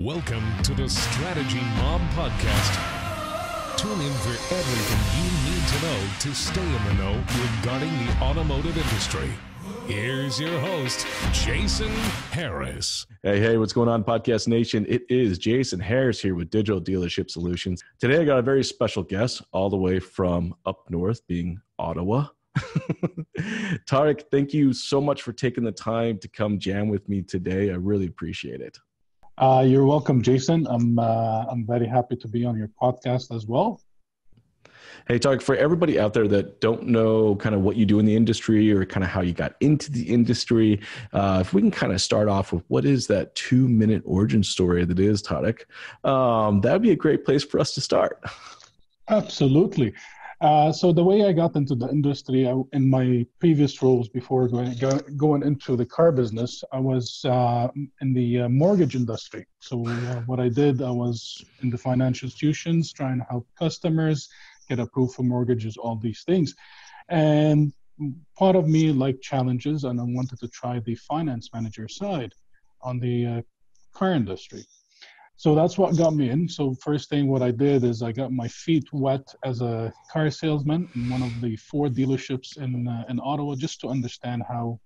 Welcome to the Strategy Mob Podcast. Tune in for everything you need to know to stay in the know regarding the automotive industry. Here's your host, Jason Harris. Hey, what's going on, Podcast Nation? It is Jason Harris here with Digital Dealership Solutions. Today, I got a very special guest all the way from up north, being Ottawa. Tarik, thank you so much for taking the time to come jam with me today. I really appreciate it. You're welcome, Jason. I'm very happy to be on your podcast as well. Hey, Tarik, for everybody out there that don't know kind of what you do in the industry or kind of how you got into the industry, if we can kind of start off with what is that 2-minute origin story that is Tarik, that would be a great place for us to start. Absolutely. So the way I got into the industry, in my previous roles before going into the car business, I was in the mortgage industry. So what I did, I was in the financial institutions trying to help customers get approved for mortgages, all these things. And part of me liked challenges, and I wanted to try the finance manager side on the car industry. So that's what got me in. So first thing what I did is I got my feet wet as a car salesman in one of the Ford dealerships in Ottawa, just to understand how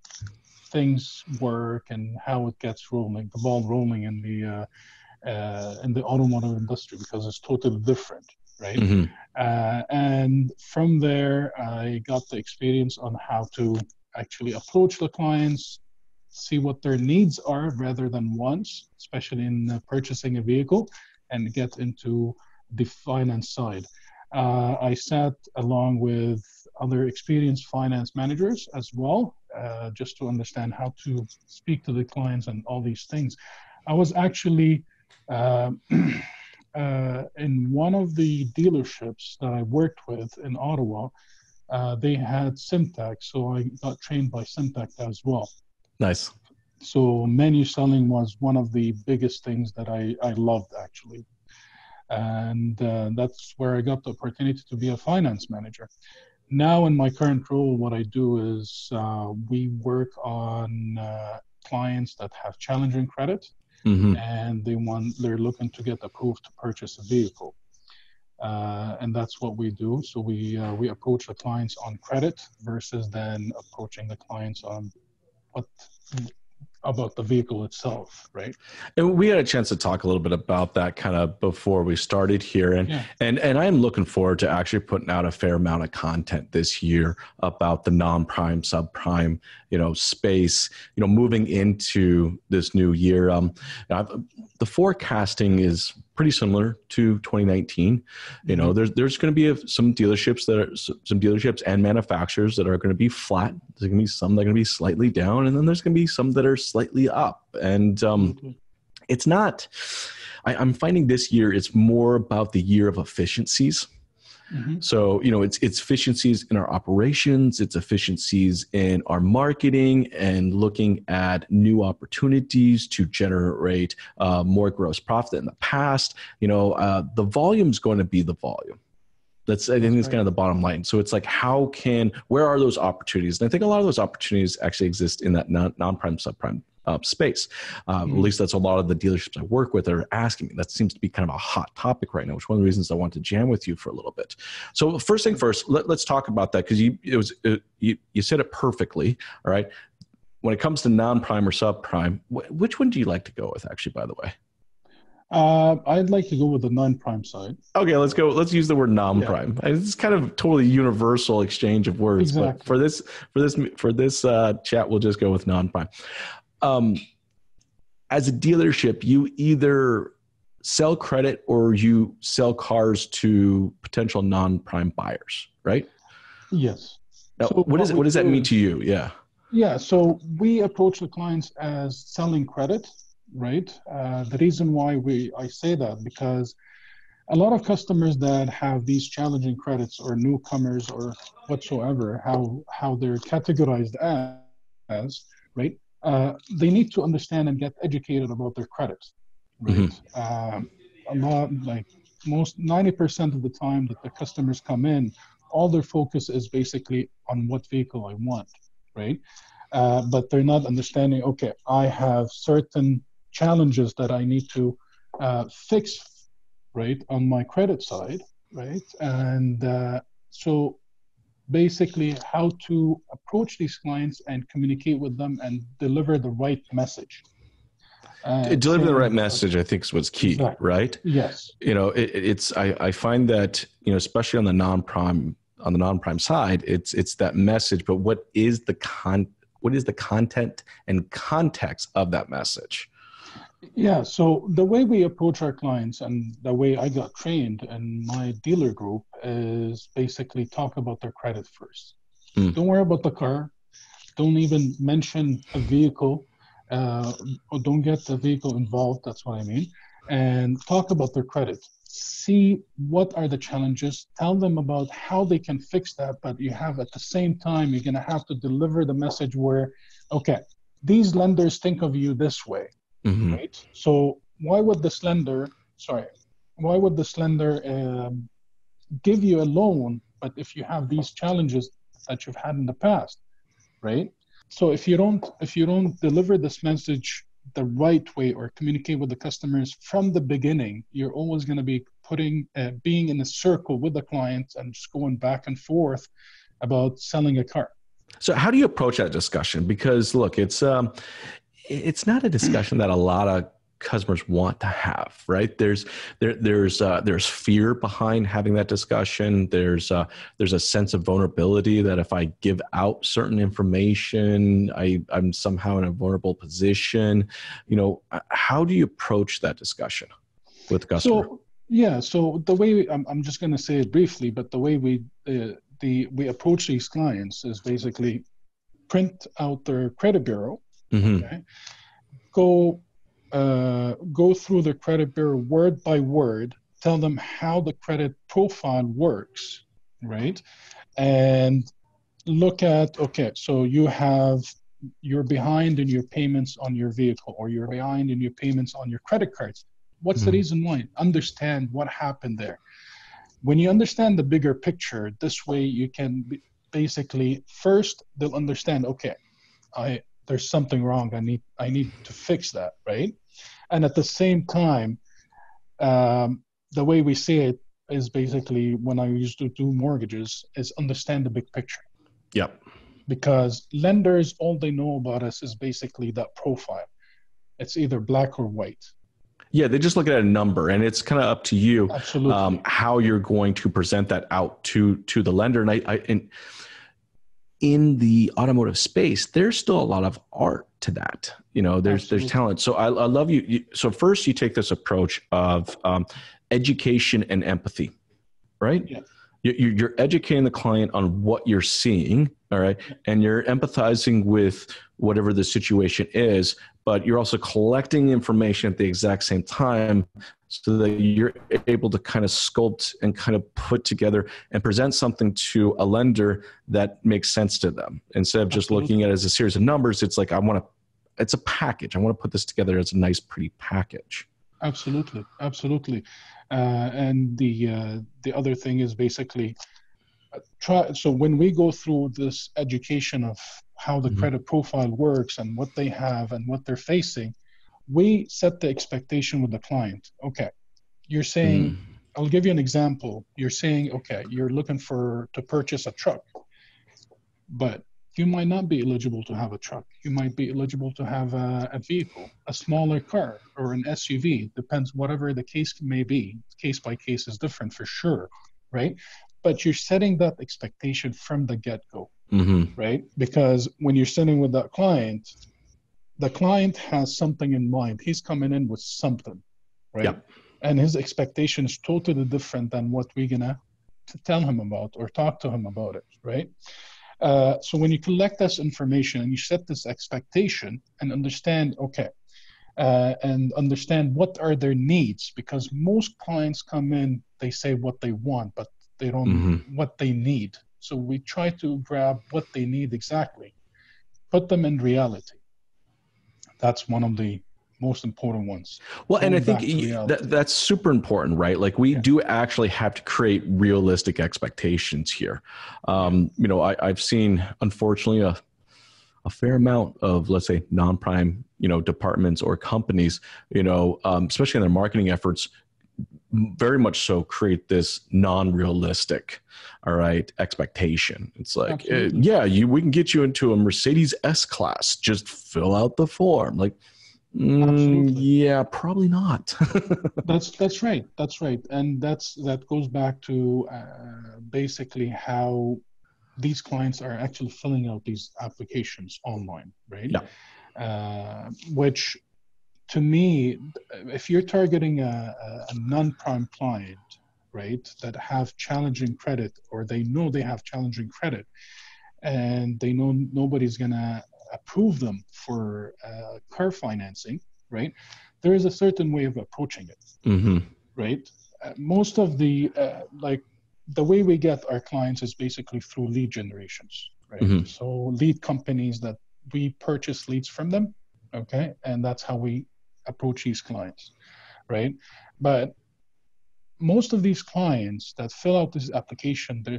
things work and how it gets rolling, the ball rolling in the automotive industry, because it's totally different, right? Mm-hmm. And from there, I got the experience on how to actually approach the clients, see what their needs are rather than wants, especially in purchasing a vehicle, and get into the finance side. I sat along with other experienced finance managers as well, just to understand how to speak to the clients and all these things. I was actually in one of the dealerships that I worked with in Ottawa. They had Simtac, so I got trained by Simtac as well. Nice. So menu selling was one of the biggest things that I loved, actually. And that's where I got the opportunity to be a finance manager. Now in my current role, what I do is we work on clients that have challenging credit, and they're looking to get approved to purchase a vehicle. And that's what we do. So we approach the clients on credit versus then approaching the clients on about the vehicle itself, right? And we had a chance to talk a little bit about that kind of before we started here. And I'm looking forward to actually putting out a fair amount of content this year about the non-prime, subprime, space, moving into this new year. The forecasting is pretty similar to 2019. There's going to be some dealerships and manufacturers that are going to be flat. There's going to be some that are going to be slightly down, and then there's going to be some that are slightly up. And it's not. I'm finding this year it's more about the year of efficiencies. Mm-hmm. So, it's efficiencies in our operations, it's efficiencies in our marketing, and looking at new opportunities to generate more gross profit than the past. The volume's going to be the volume. I think it's kind of the bottom line. So it's like, where are those opportunities? And I think a lot of those opportunities actually exist in that non-prime, subprime space. At least that's a lot of the dealerships I work with are asking me. That seems to be kind of a hot topic right now, which is one of the reasons I want to jam with you for a little bit. So first thing first, let's talk about that, because you said it perfectly. All right. When it comes to non-prime or subprime, which one do you like to go with, actually, by the way? I'd like to go with the non-prime side. Okay, let's go. Let's use the word non-prime. Yeah. It's kind of totally universal exchange of words, exactly. But for this chat, we'll just go with non-prime. As a dealership, you either sell credit or you sell cars to potential non-prime buyers, right? Yes. Now, so what does that mean to you? Yeah. Yeah. So we approach the clients as selling credit, right? The reason why I say that, because a lot of customers that have these challenging credits or newcomers or whatsoever, how they're categorized as, right? They need to understand and get educated about their credit, right? A lot, like most 90% of the time that the customers come in, all their focus is basically on what vehicle I want, right? But they're not understanding, okay, I have certain challenges that I need to fix, right, on my credit side, right? And so basically how to approach these clients and communicate with them and deliver the right message. Deliver the right message, I think, is what's key, exactly. Right? Yes. I find that, especially on the non-prime side, it's that message, but what is the content and context of that message? Yeah, so the way we approach our clients and the way I got trained in my dealer group is basically talk about their credit first. Don't worry about the car. Don't even mention a vehicle, or don't get the vehicle involved. That's what I mean. And talk about their credit. See what are the challenges. Tell them about how they can fix that. But you have at the same time, you're going to have to deliver the message where, okay, these lenders think of you this way. Right? So why would this lender give you a loan, but if you have these challenges that you've had in the past, right? So if you don't deliver this message the right way or communicate with the customers from the beginning, you're always going to be being in a circle with the client and just going back and forth about selling a car. So how do you approach that discussion? Because look, it's not a discussion that a lot of customers want to have, right? There's fear behind having that discussion. There's a sense of vulnerability that if I give out certain information, I'm somehow in a vulnerable position. How do you approach that discussion with the customer? So the way I'm just going to say it briefly, but the way we approach these clients is basically print out their credit bureau. Okay. Go through the credit bureau word by word, tell them how the credit profile works, right? And look at, okay, so you're behind in your payments on your vehicle, or you're behind in your payments on your credit cards. What's the reason why? Understand what happened there. When you understand the bigger picture, this way you can basically, first they'll understand, okay, there's something wrong. I need to fix that, right? And at the same time, the way we see it is basically when I used to do mortgages is understand the big picture. Yep. Because lenders, all they know about us is basically that profile. It's either black or white. Yeah, they just look at a number, and it's kind of up to you. Absolutely. How you're going to present that out to the lender. And in the automotive space, there's still a lot of art to that. There's talent. So I love you. So first you take this approach of education and empathy, right? Yeah. You're educating the client on what you're seeing, all right? And you're empathizing with whatever the situation is, but you're also collecting information at the exact same time so that you're able to kind of sculpt and kind of put together and present something to a lender that makes sense to them. Instead of just looking at it as a series of numbers, it's like, it's a package. I want to put this together as a nice, pretty package. Absolutely. And the other thing is basically so when we go through this education of how the credit profile works and what they have and what they're facing, we set the expectation with the client. Okay, you're saying, I'll give you an example. You're saying, okay, you're looking to purchase a truck, but you might not be eligible to have a truck. You might be eligible to have a vehicle, a smaller car, or an SUV. Depends, whatever the case may be. Case by case is different for sure, right? But you're setting that expectation from the get-go, right? Because when you're sitting with that client, the client has something in mind. He's coming in with something, right? Yep. And his expectation is totally different than what we're gonna tell him about or talk to him about it, right? So when you collect this information and you set this expectation and understand, okay, and understand what are their needs, because most clients come in, they say what they want, but they don't what they need. So we try to grab what they need exactly, put them in reality. That's one of the most important ones. Well, and I think that's super important, right? Like we do actually have to create realistic expectations here. I've seen, unfortunately, a fair amount of, let's say, non-prime departments or companies, especially in their marketing efforts, very much so create this non-realistic, all right, expectation. It's like, we can get you into a Mercedes S-Class. Just fill out the form. Like, yeah, probably not. That's right. That's right. And that goes back to basically how these clients are actually filling out these applications online, right? Yeah. Which, to me, if you're targeting a non-prime client, right, that have challenging credit, or they know they have challenging credit, and they know nobody's going to approve them for car financing, right, there is a certain way of approaching it, right? Most of the, the way we get our clients is basically through lead generations, right? So lead companies that we purchase leads from them, okay? And that's how we approach these clients, right? But most of these clients that fill out this application, their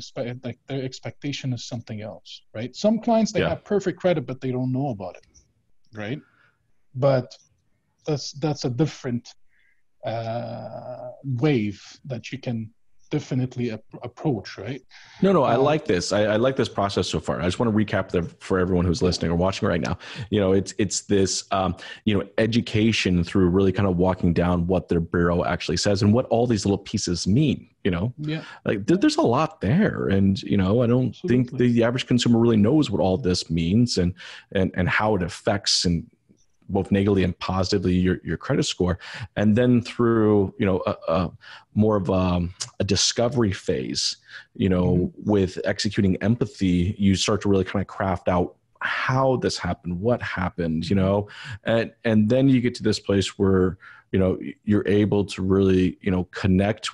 expectation is something else, right? Some clients, they have perfect credit, but they don't know about it, right? But that's a different wave that you can definitely approach, right? No, I like this. I like this process so far. I just want to recap for everyone who's listening or watching right now. It's this, education through really kind of walking down what their bureau actually says and what all these little pieces mean. There's a lot there, and I don't think the average consumer really knows what all this means and how it affects and both negatively and positively your credit score. And then through, more of a discovery phase, with executing empathy, you start to really kind of craft out how this happened, what happened, and then you get to this place where, you're able to really, connect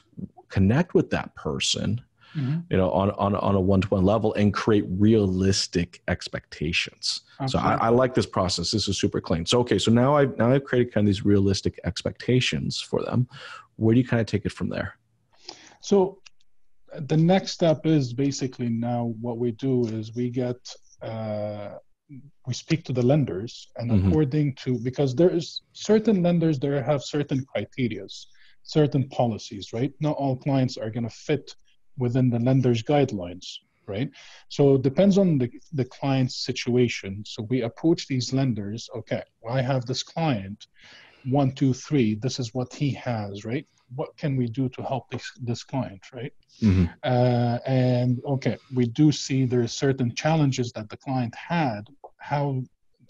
with that person, on a one-to-one level and create realistic expectations. Absolutely. So I like this process. This is super clean. So, okay. So now I've created kind of these realistic expectations for them. Where do you kind of take it from there? So the next step is basically, now what we do is we speak to the lenders, and according to, because there is certain lenders that have certain criterias, certain policies, right? Not all clients are going to fit within the lender's guidelines, right? So it depends on the client's situation. So we approach these lenders, okay, well, I have this client, 1, 2, 3, this is what he has, right? What can we do to help this client, right? And okay, we do see there's certain challenges that the client had,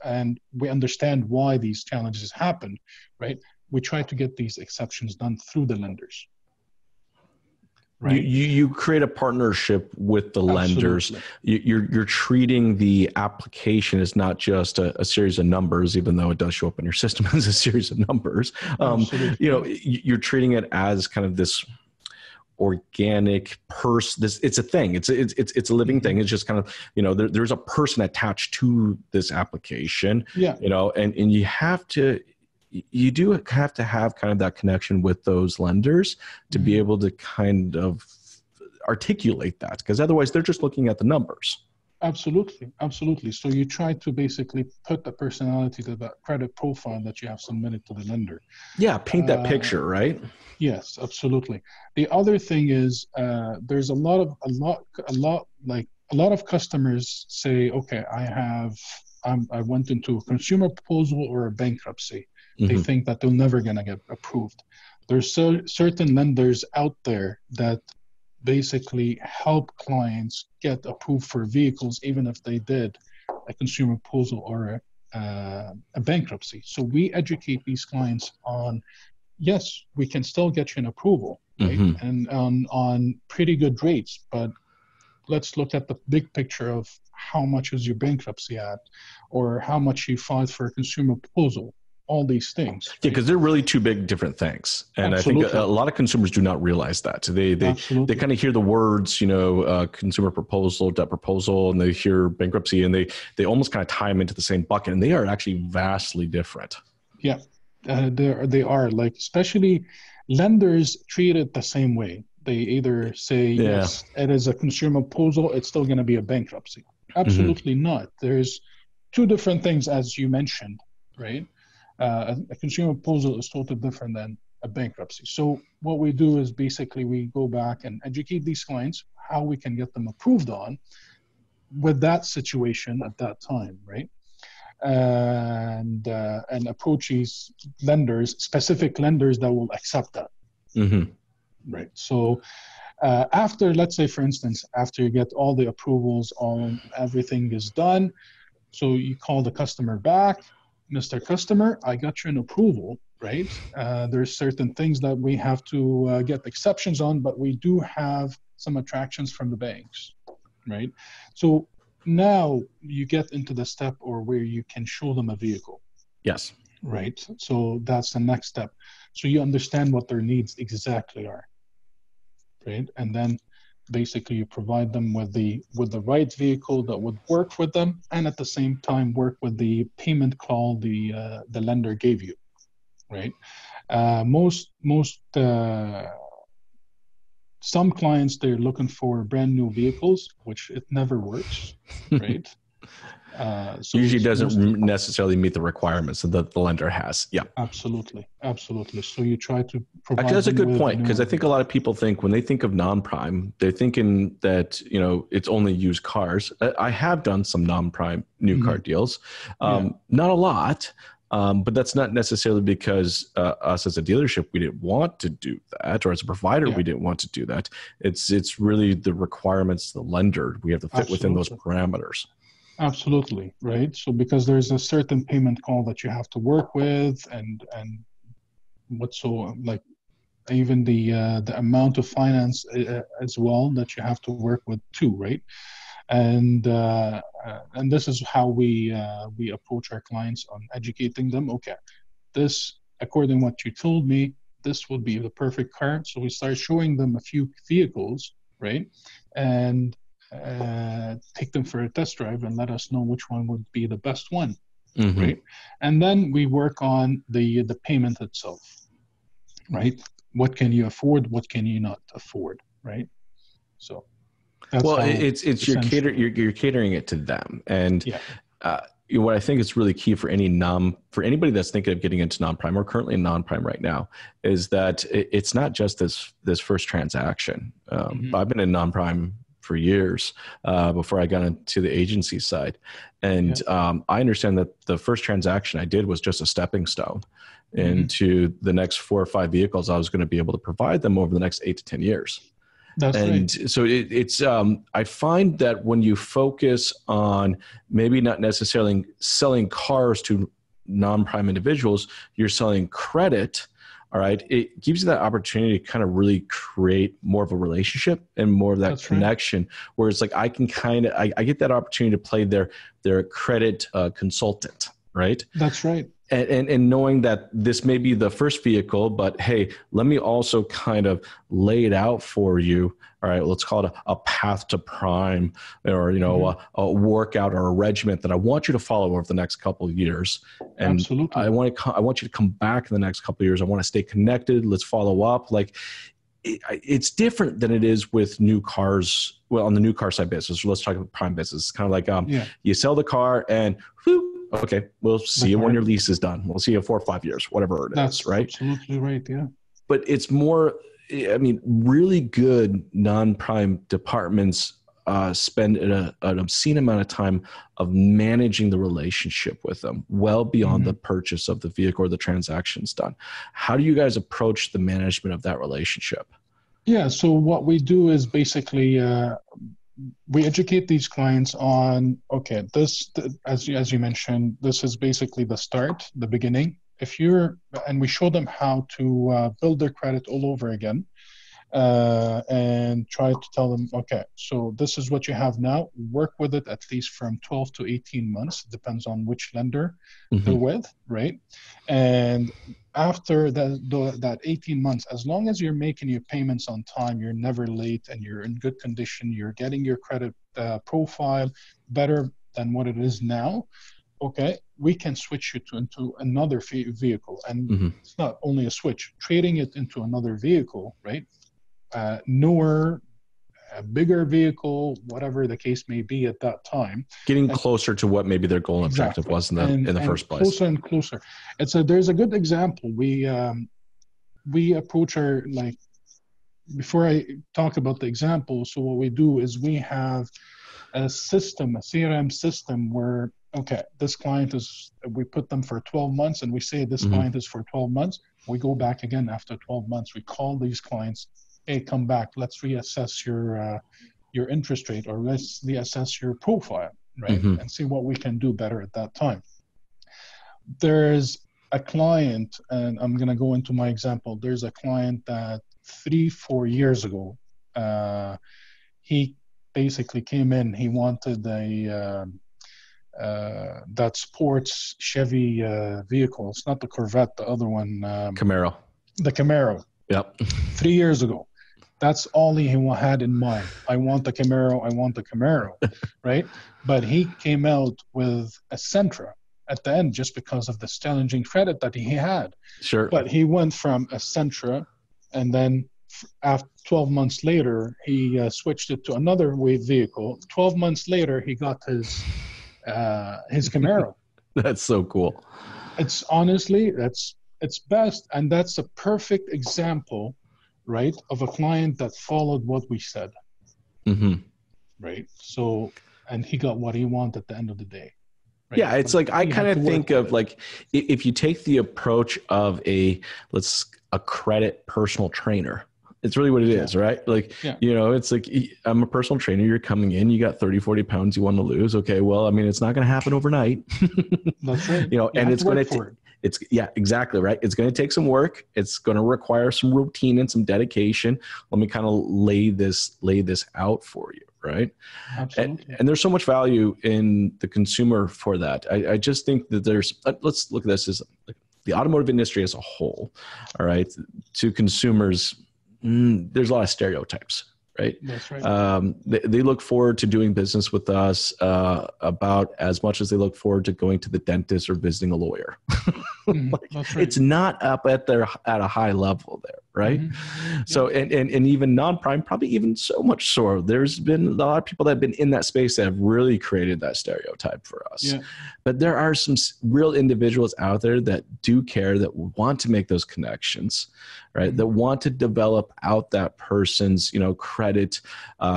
and we understand why these challenges happened, right? We try to get these exceptions done through the lenders. Right. You create a partnership with the lenders. You're treating the application as not just a series of numbers, even though it does show up in your system as a series of numbers. You're treating it as kind of this organic person. It's a thing. It's a living thing. It's just kind of, there's a person attached to this application. And you do have to have kind of that connection with those lenders to be able to kind of articulate that, because otherwise they're just looking at the numbers. Absolutely. So you try to basically put the personality to that credit profile that you have submitted to the lender. Yeah, paint that picture, right? Yes, absolutely. The other thing is, there's a lot of customers say, okay, I went into a consumer proposal or a bankruptcy. They think that they're never going to get approved. There's certain lenders out there that basically help clients get approved for vehicles, even if they did a consumer proposal or a bankruptcy. So we educate these clients on, yes, we can still get you an approval, right? And on pretty good rates, but let's look at the big picture of how much is your bankruptcy at, or how much you filed for a consumer proposal. All these things. Yeah, because they're really two big different things. And Absolutely. I think a lot of consumers do not realize that. They kind of hear the words, consumer proposal, debt proposal, and they hear bankruptcy, and they almost kind of tie them into the same bucket, and they are actually vastly different. Yeah, they are. Like, especially lenders treat it the same way. They either say, yes, it is a consumer proposal, it's still going to be a bankruptcy. Absolutely not. There's two different things, as you mentioned, right? A consumer proposal is totally different than a bankruptcy. So what we do is basically we go back and educate these clients how we can get them approved on with that situation at that time, right? And approach these lenders, specific lenders that will accept that. Mm-hmm. Right. So after, let's say, for instance, after you get all the approvals, everything is done. So you call the customer back, Mr. Customer, I got you an approval, right? There's certain things that we have to get exceptions on, but we do have some attractions from the banks, right? So now you get into the step or where you can show them a vehicle. Yes. Right. So that's the next step. So you understand what their needs exactly are. Right. And then basically you provide them with the right vehicle that would work with them, and at the same time work with the payment call the lender gave you. Right. Some clients, they're looking for brand new vehicles, which it never works. Right. So usually doesn't necessarily meet the requirements that the lender has. Yeah, absolutely. So you try to provide. Actually, that's a good point, because I think a lot of people think when they think of non-prime, they're thinking that it's only used cars. I have done some non-prime new car deals, not a lot. But that's not necessarily because us as a dealership, we didn't want to do that, or as a provider, we didn't want to do that. It's really the requirements of the lender. We have to fit within those parameters. Absolutely, right? So because there's a certain payment call that you have to work with, and like even the amount of finance as well that you have to work with too, right? And this is how we approach our clients on educating them. Okay, this, according to what you told me, this would be the perfect car. So we start showing them a few vehicles, right? And take them for a test drive and let us know which one would be the best one, right? And then we work on the payment itself, right? What can you afford? What can you not afford, right? So that's it's you're catering it to them, and what I think is really key for for anybody that's thinking of getting into non-prime or currently in non-prime right now is that it's not just this first transaction. I've been in non-prime for years before I got into the agency side. And I understand that the first transaction I did was just a stepping stone into the next 4 or 5 vehicles I was going to be able to provide them over the next 8 to 10 years. That's right. So it's I find that when you focus on maybe not necessarily selling cars to non-prime individuals, you're selling credit. All right. It gives you that opportunity to kind of really create more of a relationship and more of that connection, where it's like I can I get that opportunity to play their credit consultant. Right. That's right. And knowing that this may be the first vehicle, but hey, let me also kind of lay it out for you. All right, let's call it a path to prime, or a workout or a regiment that I want you to follow over the next couple of years. And absolutely, I want you to come back in the next couple of years. I want to stay connected. Let's follow up. Like it's different than it is with new cars. Well, on the new car side business, let's talk about prime business. It's kind of like you sell the car and whoop, okay, we'll see you when your lease is done. We'll see you in 4 or 5 years, whatever it is, right? Absolutely right, yeah. But it's more, really good non-prime departments spend an obscene amount of time of managing the relationship with them well beyond the purchase of the vehicle or the transactions done. How do you guys approach the management of that relationship? Yeah, so what we do is basically we educate these clients on, okay, as you mentioned, this is basically the start, the beginning. And we show them how to build their credit all over again, and try to tell them, okay, so this is what you have now. Work with it at least from 12 to 18 months, depends on which lender they're with, right? And after that 18 months, as long as you're making your payments on time, you're never late, and you're in good condition, you're getting your credit profile better than what it is now, okay, we can switch you into another vehicle. And it's not only a switch, trading it into another vehicle, right? Newer, a bigger vehicle, whatever the case may be at that time. Getting closer to what maybe their goal and objective was in the first place. Closer and closer. There's a good example. We approach our, like, before I talk about the example, so what we do is we have a system, a CRM system where, okay, this client we put them for 12 months and we say this client is for 12 months. We go back again after 12 months. We call these clients, hey, come back. Let's reassess your interest rate, or let's reassess your profile, right? And see what we can do better at that time. There's a client, and I'm going to go into my example. There's a client that 3-4 years ago, he basically came in. He wanted that sports Chevy vehicle. It's not the Corvette, the other one. Camaro. The Camaro. Yep. 3 years ago. That's all he had in mind. I want the Camaro, right? But he came out with a Sentra at the end just because of the challenging credit that he had. Sure. But he went from a Sentra, and then after 12 months later, he switched it to another vehicle. 12 months later, he got his Camaro. That's so cool. It's honestly, it's best. And that's a perfect example, right, of a client that followed what we said. Right. So, and he got what he wanted at the end of the day. Right? Yeah. It's like, I kind of think of like, if you take the approach of a credit personal trainer, it's really what it is, right? Like, it's like, I'm a personal trainer. You're coming in, you got 30, 40 pounds you want to lose. Okay. Well, I mean, it's not going to happen overnight. That's right. And it's going to, exactly right. It's going to take some work. It's going to require some routine and some dedication. Let me kind of lay this out for you. Right. Absolutely. And there's so much value in the consumer for that. I just think that let's look at this as the automotive industry as a whole. All right. To consumers, there's a lot of stereotypes, right? That's right. They look forward to doing business with us about as much as they look forward to going to the dentist or visiting a lawyer. That's right. It's not up at a high level there, right? So, and even non-prime, probably even so much so. There's been a lot of people that have been in that space that have really created that stereotype for us. Yeah. But there are some real individuals out there that do care, that want to make those connections, right? That want to develop out that person's, credit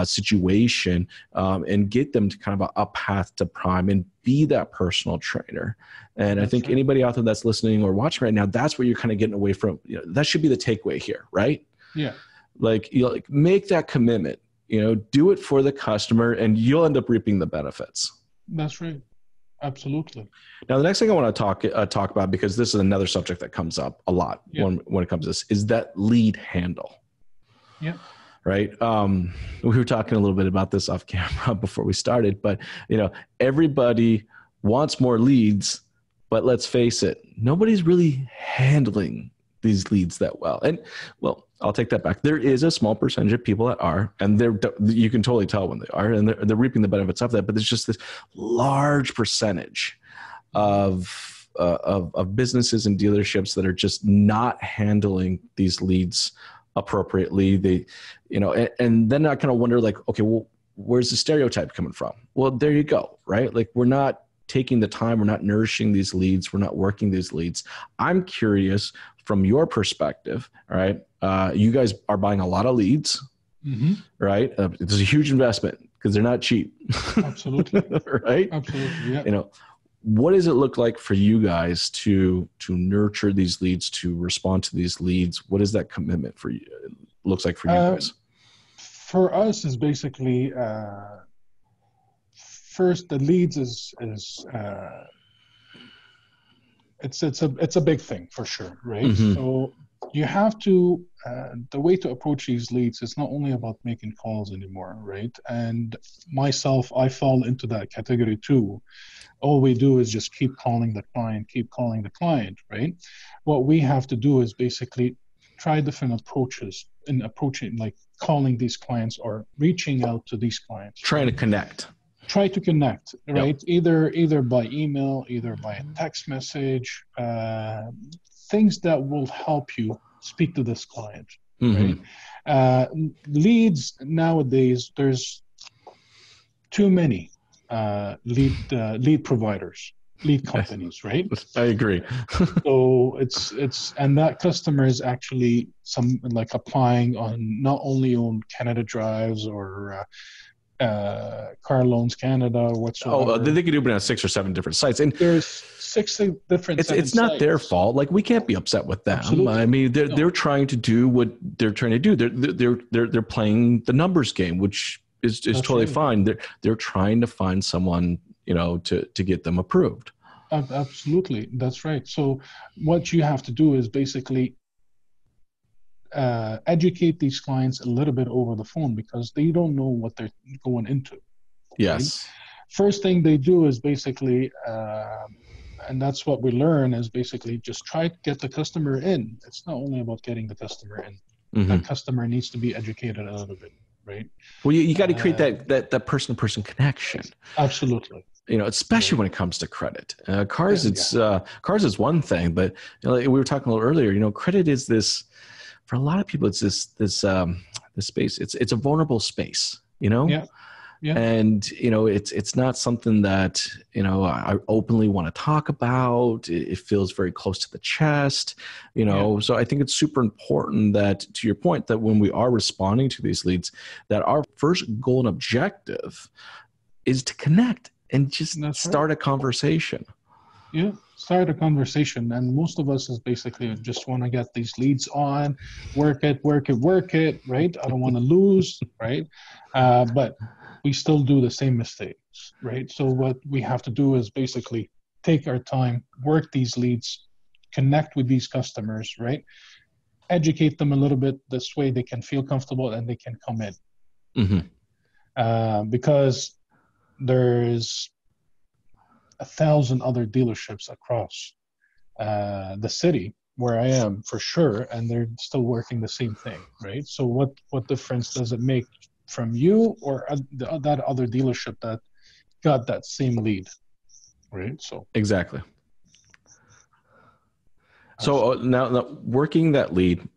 situation and get them to kind of a path to prime and be that personal trainer. And I think anybody out there that's listening or watching right now, that's where you're kind of getting away from. That should be the takeaway here, right? Yeah. Like, make that commitment, do it for the customer, and you'll end up reaping the benefits. That's right. Absolutely. Now, the next thing I want to talk about, because this is another subject that comes up a lot when it comes to this, is that lead handle. Yeah. Right. We were talking a little bit about this off camera before we started, but everybody wants more leads, but let's face it, nobody's really handling these leads that well. And I'll take that back. There is a small percentage of people that are, and you can totally tell when they are, and they're reaping the benefits of that. But there's just this large percentage of businesses and dealerships that are just not handling these leads appropriately. They, and then I kind of wonder, like, okay, well, where's the stereotype coming from? Well, there you go, right? Like, we're not taking the time, we're not nourishing these leads, we're not working these leads. I'm curious from your perspective, all right? You guys are buying a lot of leads, right? It's a huge investment because they're not cheap. Absolutely. Right? Absolutely, yeah. What does it look like for you guys to nurture these leads, to respond to these leads? What is that commitment for you? It looks like for you guys? For us, is basically first, the leads is it's a big thing for sure, right? So you have to the way to approach these leads is not only about making calls anymore, right? And myself, I fall into that category too. All we do is just keep calling the client, right? What we have to do is basically try different approaches in approaching, like calling these clients or reaching out to these clients. Trying to connect. Try to connect, right? Yep. Either by email, either by a text message, things that will help you speak to this client, right? Leads nowadays, there's too many lead providers, lead companies, right? I agree. So and that customer is actually like applying on not only on Canada Drives or Car Loans Canada or whatsoever. Oh, they could do it on 6 or 7 different sites, and there's 6 different. It's not sites. Their fault. Like, we can't be upset with them. Absolutely. I mean, they're trying to do what they're trying to do. They're playing the numbers game, which is totally fine. They're trying to find someone, to get them approved. Absolutely, that's right. So what you have to do is basically educate these clients a little bit over the phone, because they don't know what they're going into. Yes. Right? First thing they do is basically, and that's what we learn, is basically just try to get the customer in. It's not only about getting the customer in. That customer needs to be educated a little bit, right? Well, you got to create that person-to-person connection. Absolutely. Especially when it comes to credit. Cars is one thing, but like we were talking a little earlier, credit is this, for a lot of people, it's this space. It's a vulnerable space, Yeah. Yeah. And, it's not something that, I openly want to talk about. It feels very close to the chest, So I think it's super important that, to your point, that when we are responding to these leads, that our first goal and objective is to connect and just start a conversation. Yeah, start a conversation. And most of us is basically just want to get these leads on, work it, right? I don't want to lose, right? But we still do the same mistakes, right? So what we have to do is basically take our time, work these leads, connect with these customers, right? Educate them a little bit. This way they can feel comfortable and they can come in. Because there's 1,000 other dealerships across the city where I am, for sure, and they're still working the same thing, right? So what difference does it make from you or that other dealership that got that same lead, right? So exactly. So now working that lead,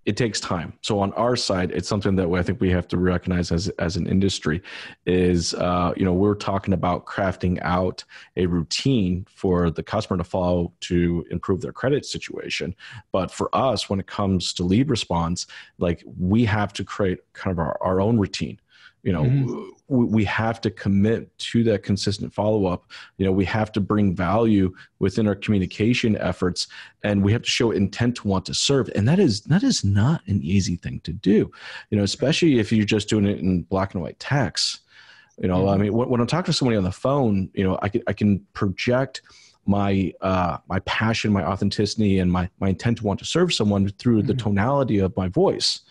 it takes time. So on our side, it's something that I think we have to recognize as an industry is, we're talking about crafting out a routine for the customer to follow to improve their credit situation. But for us, when it comes to lead response, like, we have to create kind of our own routine. We have to commit to that consistent follow-up. We have to bring value within our communication efforts, and we have to show intent to want to serve. And that is not an easy thing to do, especially if you're just doing it in black and white text. I mean, when I'm talking to somebody on the phone, I can project my passion, my authenticity, and my intent to want to serve someone through the tonality of my voice.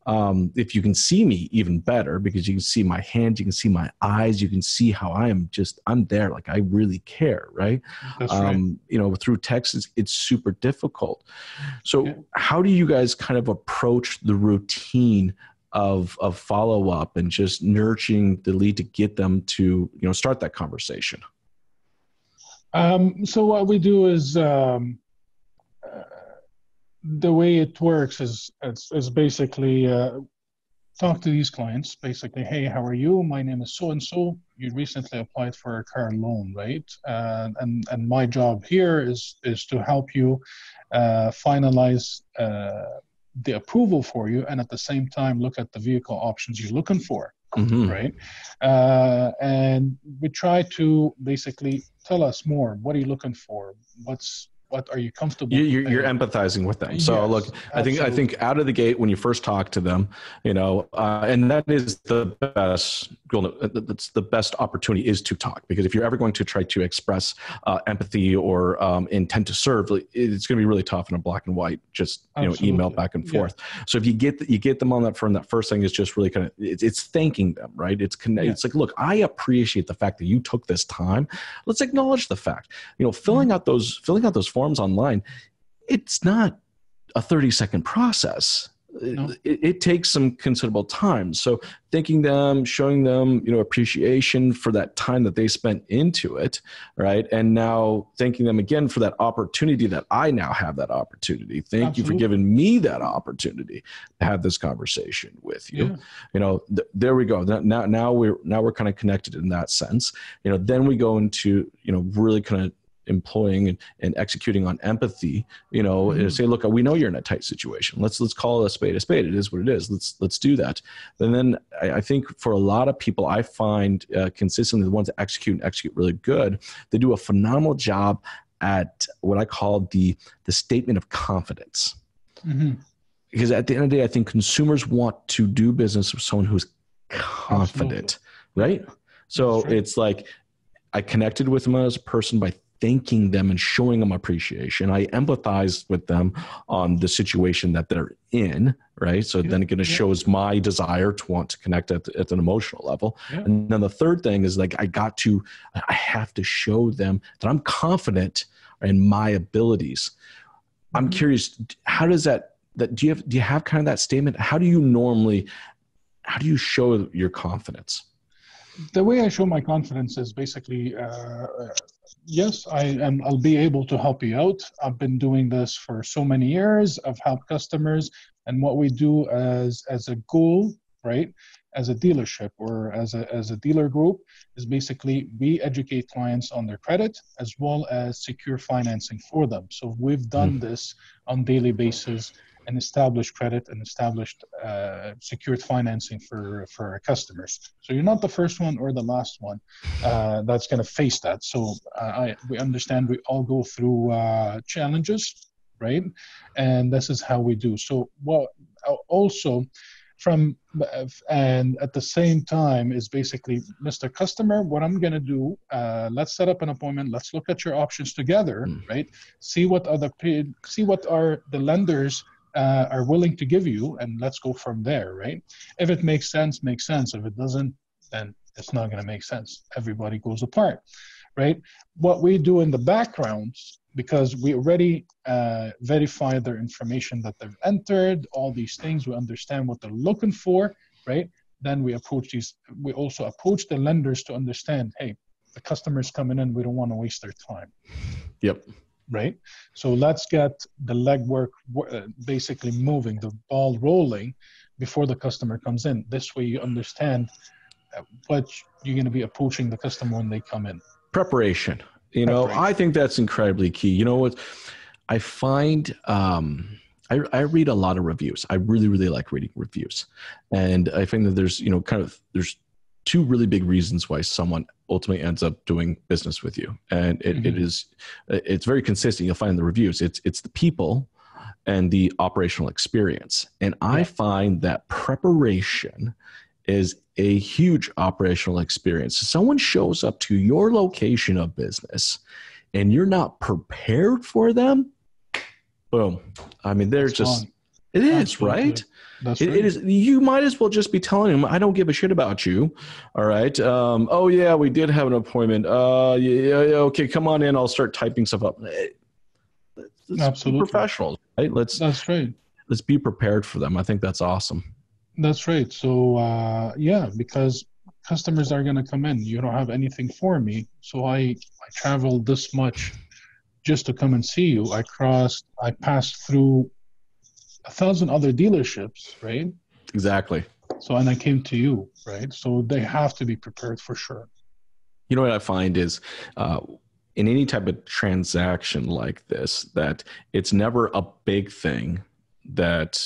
If you can see me, even better, because you can see my hands, you can see my eyes, you can see how I'm there. Like, I really care. Right. That's right. Through text, it's super difficult. So how do you guys kind of approach the routine of follow-up and just nurturing the lead to get them to, start that conversation? So what we do is, the way it works is basically talk to these clients. Basically, hey, how are you? My name is so and so. You recently applied for a car loan, right? And my job here is to help you finalize the approval for you, and at the same time look at the vehicle options you're looking for. Right? And we try to basically tell us more. What are you looking for? What are you comfortable? You're empathizing with them. So look, I think out of the gate, when you first talk to them, and that is the best. That's the best opportunity, is to talk, because if you're ever going to try to express empathy or intent to serve, it's going to be really tough in a black and white, just email back and forth. So if you get them on that front, that first thing is just really kind of it's thanking them, right? It's like, look, I appreciate the fact that you took this time. Let's acknowledge the fact. Filling out those forms online, it's not a 30-second process. No. It takes some considerable time. So thanking them, showing them, appreciation for that time that they spent into it, right? And now thanking them again for that opportunity that I now have that opportunity. Thank you for giving me that opportunity to have this conversation with you. Yeah. There we go. Now we're kind of connected in that sense. Then we go into, really kind of employing and executing on empathy, and say, look, we know you're in a tight situation. Let's call it a spade a spade. It is what it is. Let's do that. And then I think for a lot of people, I find consistently the ones that execute really good, they do a phenomenal job at what I call the statement of confidence. Because at the end of the day, I think consumers want to do business with someone who's confident, right? So it's like I connected with them as a person by thanking them and showing them appreciation. I empathize with them on the situation that they're in, right? So then it shows my desire to want to connect at an emotional level. And then the third thing is like, I have to show them that I'm confident in my abilities. I'm curious, how does do you have kind of that statement? How do you show your confidence? The way I show my confidence is basically, yes, I'll be able to help you out. I've been doing this for so many years. I've helped customers, and what we do as a goal, right, as a dealership or as a dealer group, is basically we educate clients on their credit as well as secure financing for them. So we've done this on daily basis and established credit and established secured financing for our customers. So you're not the first one or the last one that's going to face that. So we understand we all go through challenges, right? And this is how we do. So also and at the same time is basically, Mr. Customer, what I'm going to do, let's set up an appointment. Let's look at your options together, right? See what are the lenders are willing to give you, and let's go from there, right? If it makes sense, makes sense. If it doesn't, then it's not going to make sense. Everybody goes apart, right? What we do in the background, because we already verify their information that they've entered, all these things, we understand what they're looking for, right? Then we also approach the lenders to understand, hey, the customer's coming in, we don't want to waste their time. Yep. Right? So let's get the legwork basically moving, the ball rolling before the customer comes in. This way you understand what you're going to be approaching the customer when they come in. Preparation. I think that's incredibly key. You know what? I find I read a lot of reviews. I really, really like reading reviews. And I think that there's two really big reasons why someone ultimately ends up doing business with you. And it's very consistent. You'll find in the reviews, it's the people and the operational experience. And I find that preparation is a huge operational experience. Someone shows up to your location of business and you're not prepared for them, boom. I mean, they're just, it is, Absolutely. right? That's right. It is. You might as well just be telling them, I don't give a shit about you. All right. Oh yeah, we did have an appointment. Yeah, okay, come on in. I'll start typing stuff up. Let's Absolutely. be professionals, right? That's right. Let's be prepared for them. I think that's awesome. That's right. So because customers are going to come in. You don't have anything for me. So I traveled this much just to come and see you. I passed through 1,000 other dealerships, right? Exactly. So, and I came to you, right? So they have to be prepared for sure. You know what I find is in any type of transaction like this, that it's never a big thing that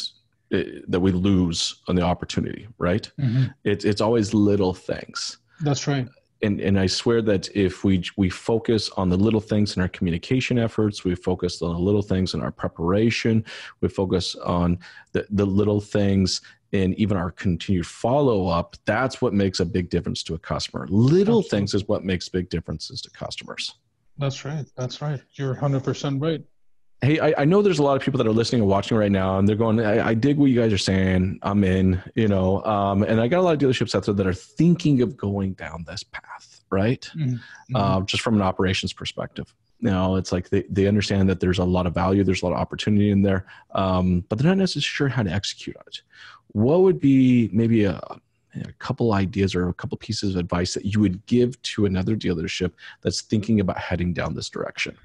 we lose on the opportunity, right? Mm-hmm. It's always little things. That's right. And I swear that if we focus on the little things in our communication efforts, we focus on the little things in our preparation, we focus on the little things in even our continued follow-up, that's what makes a big difference to a customer. Little Absolutely. Things is what makes big differences to customers. That's right. That's right. You're 100% right. Hey, I know there's a lot of people that are listening and watching right now, and they're going, I dig what you guys are saying. I'm in, and I got a lot of dealerships out there that are thinking of going down this path, right? Mm-hmm. Just from an operations perspective. It's like they understand that there's a lot of value, there's a lot of opportunity in there, but they're not necessarily sure how to execute on it. What would be maybe a couple ideas or a couple pieces of advice that you would give to another dealership that's thinking about heading down this direction?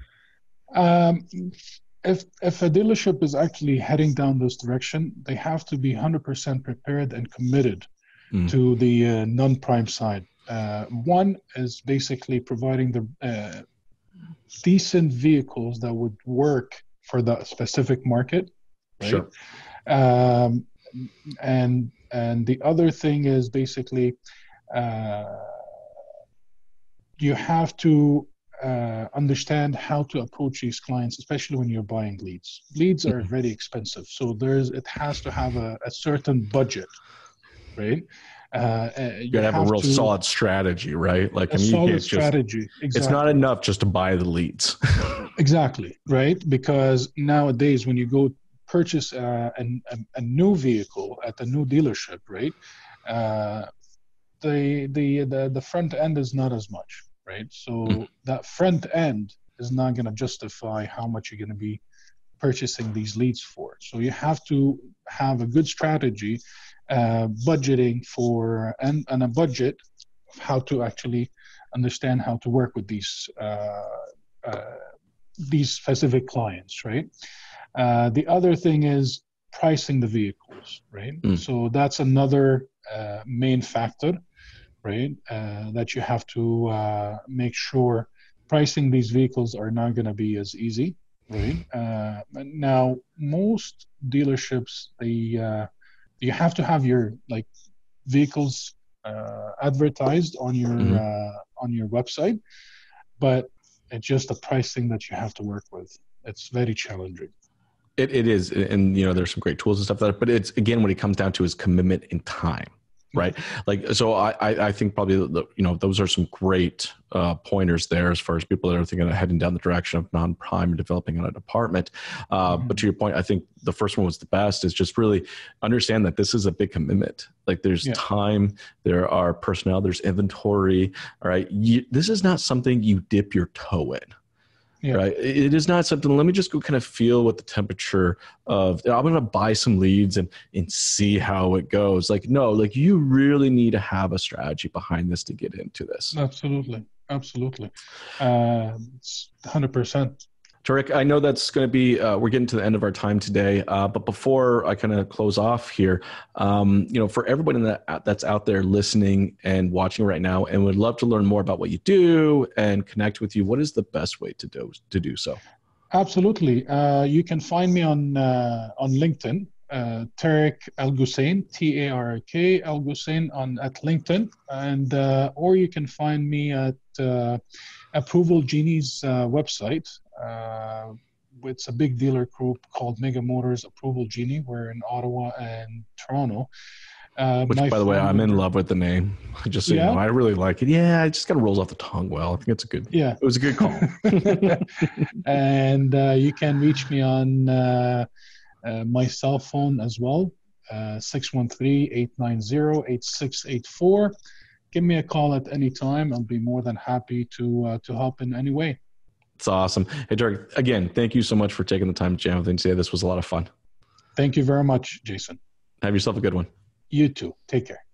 If a dealership is actually heading down this direction, they have to be 100% prepared and committed to the non-prime side. One is basically providing the decent vehicles that would work for the specific market, right? Sure. And the other thing is basically you have to understand how to approach these clients, especially when you're buying leads. Leads are very expensive, so it has to have a certain budget, right? You gotta have a real solid strategy, right? Like a solid strategy. Exactly. It's not enough just to buy the leads. Exactly, right? Because nowadays, when you go purchase a new vehicle at a new dealership, right? The front end is not as much, right? So that front end is not going to justify how much you're going to be purchasing these leads for. So you have to have a good strategy, budgeting for and a budget of how to actually understand how to work with these specific clients, right? The other thing is pricing the vehicles, right? So that's another main factor, right? That you have to make sure pricing these vehicles are not going to be as easy, right? Now, most dealerships, you have to have your vehicles advertised on your website, but it's just the pricing that you have to work with. It's very challenging. It is, and there's some great tools and stuff but it's, again, what it comes down to is commitment in time, right? So I think probably those are some great pointers there as far as people that are thinking of heading down the direction of non-prime and developing on a department. But to your point, I think the first one was the best, is just really understand that this is a big commitment. Like there's time, there are personnel, there's inventory. All right. This is not something you dip your toe in. Yeah. Right. It is not something, let me just go kind of feel what the temperature of, I'm going to buy some leads and see how it goes. No, you really need to have a strategy behind this to get into this. Absolutely. It's 100%. Tarik, I know that's going to be, we're getting to the end of our time today, but before I kind of close off here, for everybody that's out there listening and watching right now and would love to learn more about what you do and connect with you, what is the best way to do so? Absolutely. You can find me on LinkedIn, Tarik El Ghousin, Tarik El Ghousin at LinkedIn, and or you can find me at Approval Genie's website. It's a big dealer group called Mega Motors Approval Genie. We're in Ottawa and Toronto. Which, by the way, I'm in love with the name. Just so you know, I really like it. Yeah, it just kind of rolls off the tongue well. I think it's it was a good call. And you can reach me on my cell phone as well, 613-890-8684. Give me a call at any time. I'll be more than happy to help in any way. It's awesome. Hey, Tarik, again, thank you so much for taking the time to jam with me today. This was a lot of fun. Thank you very much, Jason. Have yourself a good one. You too. Take care.